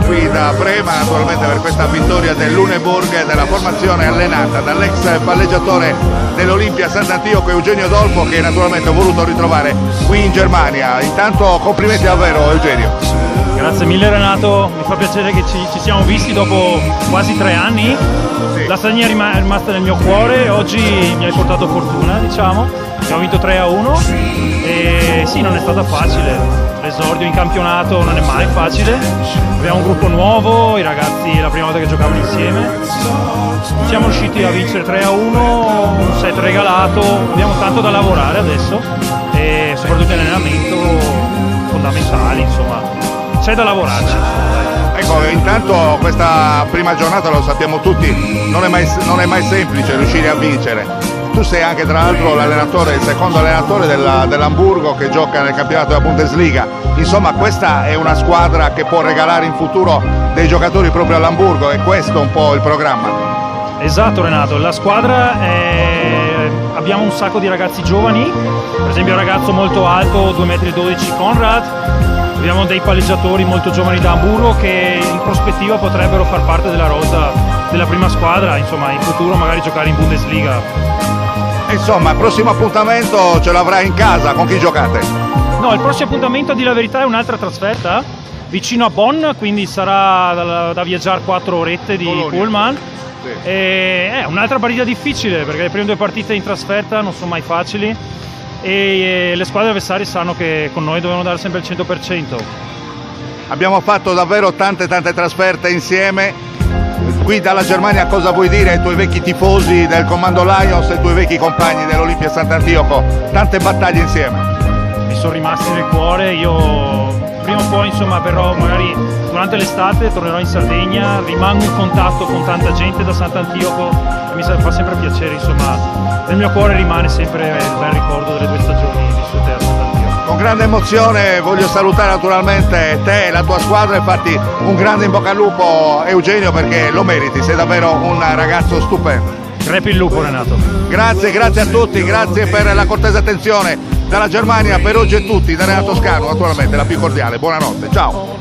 Qui da Brema, naturalmente, per questa vittoria del Luneburg, della formazione allenata dall'ex palleggiatore dell'Olimpia Sant'Antioco Eugenio Dolfo, che naturalmente ho voluto ritrovare qui in Germania. Intanto complimenti davvero, Eugenio. Grazie mille Renato, mi fa piacere che ci siamo visti dopo quasi 3 anni. Sì. La Sagna è rimasta nel mio cuore, oggi mi hai portato fortuna, diciamo. Abbiamo vinto 3-1 e sì, non è stata facile. L'esordio in campionato non è mai facile, abbiamo un gruppo nuovo, i ragazzi è la prima volta che giocavano insieme, siamo riusciti a vincere 3-1, un set regalato, abbiamo tanto da lavorare adesso e soprattutto in allenamento fondamentali, insomma, c'è da lavorarci. Ecco, intanto questa prima giornata, lo sappiamo tutti, non è mai semplice riuscire a vincere. Tu sei anche tra l'altro il secondo allenatore dell'Amburgo che gioca nel campionato della Bundesliga. Insomma, questa è una squadra che può regalare in futuro dei giocatori proprio all'Amburgo, e questo è un po' il programma. Esatto Renato, la squadra abbiamo un sacco di ragazzi giovani, per esempio un ragazzo molto alto, 2,12 m, Konrad. Abbiamo dei palleggiatori molto giovani da Amburgo che in prospettiva potrebbero far parte della rosa della prima squadra, insomma in futuro magari giocare in Bundesliga. Insomma, il prossimo appuntamento ce l'avrai in casa, con chi giocate? No, il prossimo appuntamento, a dire la verità, è un'altra trasferta vicino a Bonn, quindi sarà da viaggiare 4 orette di Colonia. pullman. Sì. E è un'altra partita difficile perché le prime 2 partite in trasferta non sono mai facili e le squadre avversarie sanno che con noi dovevano dare sempre il 100%. Abbiamo fatto davvero tante trasferte insieme. Qui dalla Germania cosa vuoi dire ai tuoi vecchi tifosi del Comando Lions e ai tuoi vecchi compagni dell'Olimpia Sant'Antioco? Tante battaglie insieme. Mi sono rimasti nel cuore. Io prima o poi insomma verrò, magari durante l'estate tornerò in Sardegna, rimango in contatto con tanta gente da Sant'Antioco e mi fa sempre piacere, insomma nel mio cuore rimane sempre il bel ricordo delle 2 stagioni vissute a Sant'Antioco. Con grande emozione voglio salutare naturalmente te e la tua squadra e farti un grande in bocca al lupo, Eugenio, perché lo meriti, sei davvero un ragazzo stupendo. Crepi il lupo, Renato. Grazie a tutti, grazie per la cortese attenzione. Dalla Germania per oggi è tutti, da Renato Scanu naturalmente la più cordiale, buonanotte, ciao!